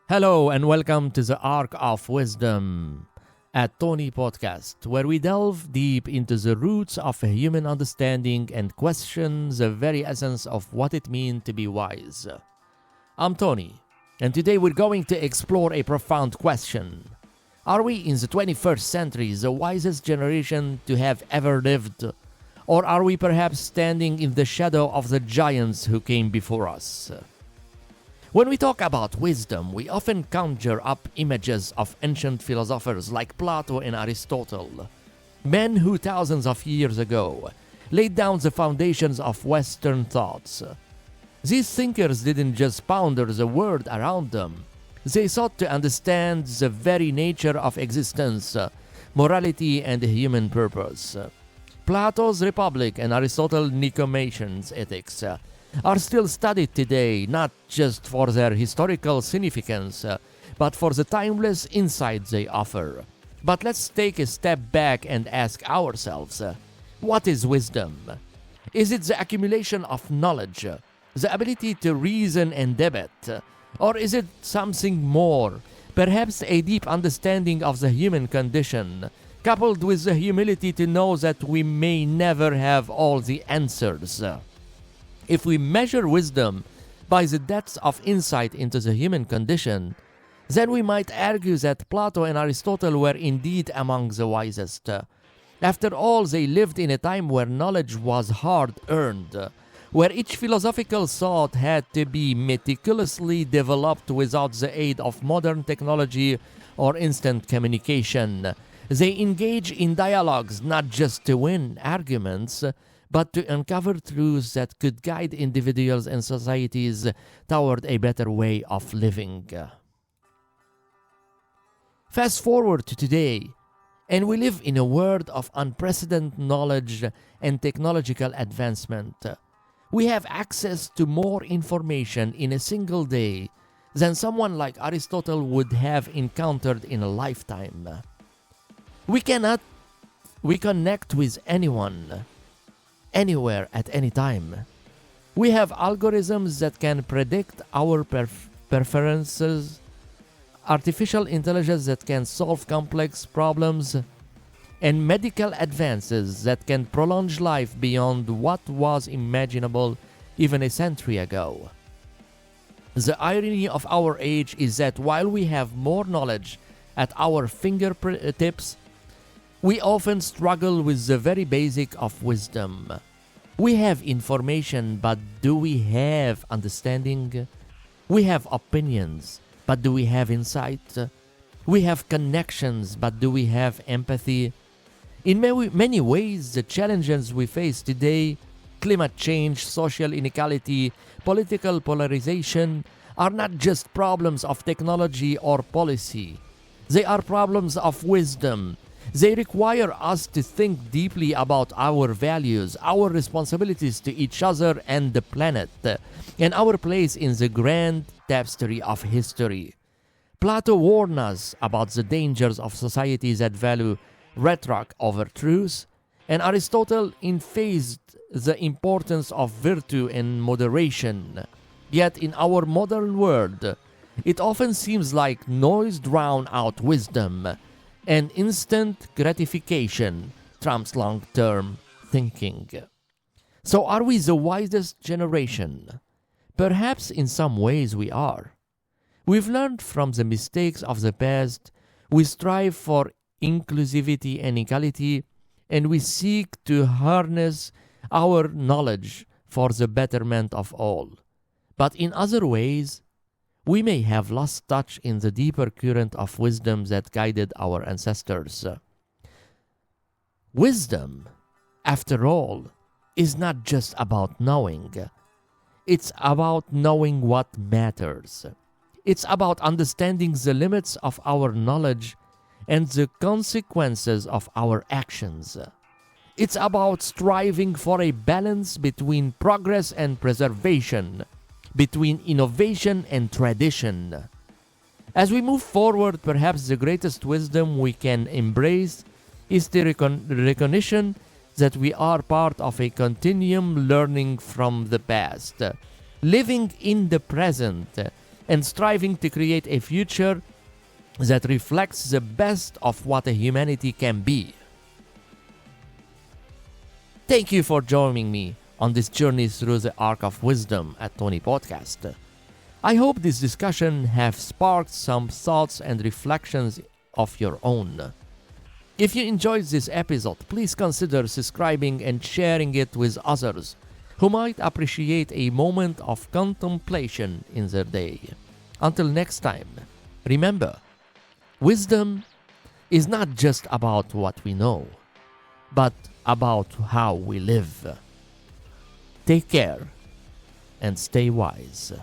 Hello and welcome to the Ark of Wisdom at Tony Podcast, where we delve deep into the roots of human understanding and question the very essence of what it means to be wise. I'm Tony, and today we're going to explore a profound question. Are we in the 21st century the wisest generation to have ever lived? Or are we perhaps standing in the shadow of the giants who came before us? When we talk about wisdom, we often conjure up images of ancient philosophers like Plato and Aristotle, men who thousands of years ago laid down the foundations of Western thoughts. These thinkers didn't just ponder the world around them, they sought to understand the very nature of existence, morality, and human purpose. Plato's Republic and Aristotle's Nicomachean's Ethics are still studied today, not just for their historical significance, but for the timeless insight they offer. But let's take a step back and ask ourselves, what is wisdom? Is it the accumulation of knowledge, the ability to reason and debate, or is it something more, perhaps a deep understanding of the human condition, coupled with the humility to know that we may never have all the answers? If we measure wisdom by the depths of insight into the human condition, then we might argue that Plato and Aristotle were indeed among the wisest. After all, they lived in a time where knowledge was hard-earned, where each philosophical thought had to be meticulously developed without the aid of modern technology or instant communication. They engage in dialogues not just to win arguments, but to uncover truths that could guide individuals and societies toward a better way of living. Fast forward to today, and we live in a world of unprecedented knowledge and technological advancement. We have access to more information in a single day than someone like Aristotle would have encountered in a lifetime. We connect with anyone, anywhere at any time. We have algorithms that can predict our preferences, artificial intelligence that can solve complex problems, and medical advances that can prolong life beyond what was imaginable even a century ago. The irony of our age is that while we have more knowledge at our fingertips, we often struggle with the very basic of wisdom. We have information, but do we have understanding? We have opinions, but do we have insight? We have connections, but do we have empathy? In many ways, the challenges we face today, climate change, social inequality, political polarization, are not just problems of technology or policy. They are problems of wisdom. They require us to think deeply about our values, our responsibilities to each other and the planet, and our place in the grand tapestry of history. Plato warned us about the dangers of societies that value rhetoric over truth, and Aristotle emphasized the importance of virtue and moderation. Yet in our modern world, it often seems like noise drowns out wisdom, and instant gratification trumps long-term thinking. So are we the wisest generation? Perhaps in some ways we are. We've learned from the mistakes of the past, we strive for inclusivity and equality, and we seek to harness our knowledge for the betterment of all. But in other ways, we may have lost touch in the deeper current of wisdom that guided our ancestors. Wisdom, after all, is not just about knowing. It's about knowing what matters. It's about understanding the limits of our knowledge and the consequences of our actions. It's about striving for a balance between progress and preservation, between innovation and tradition. As we move forward, perhaps the greatest wisdom we can embrace is the recognition that we are part of a continuum learning from the past, living in the present, and striving to create a future that reflects the best of what a humanity can be. Thank you for joining me on this journey through the arc of wisdom at Tony Podcast. I hope this discussion have sparked some thoughts and reflections of your own. If you enjoyed this episode, please consider subscribing and sharing it with others who might appreciate a moment of contemplation in their day. Until next time, remember, wisdom is not just about what we know, but about how we live. Take care and stay wise.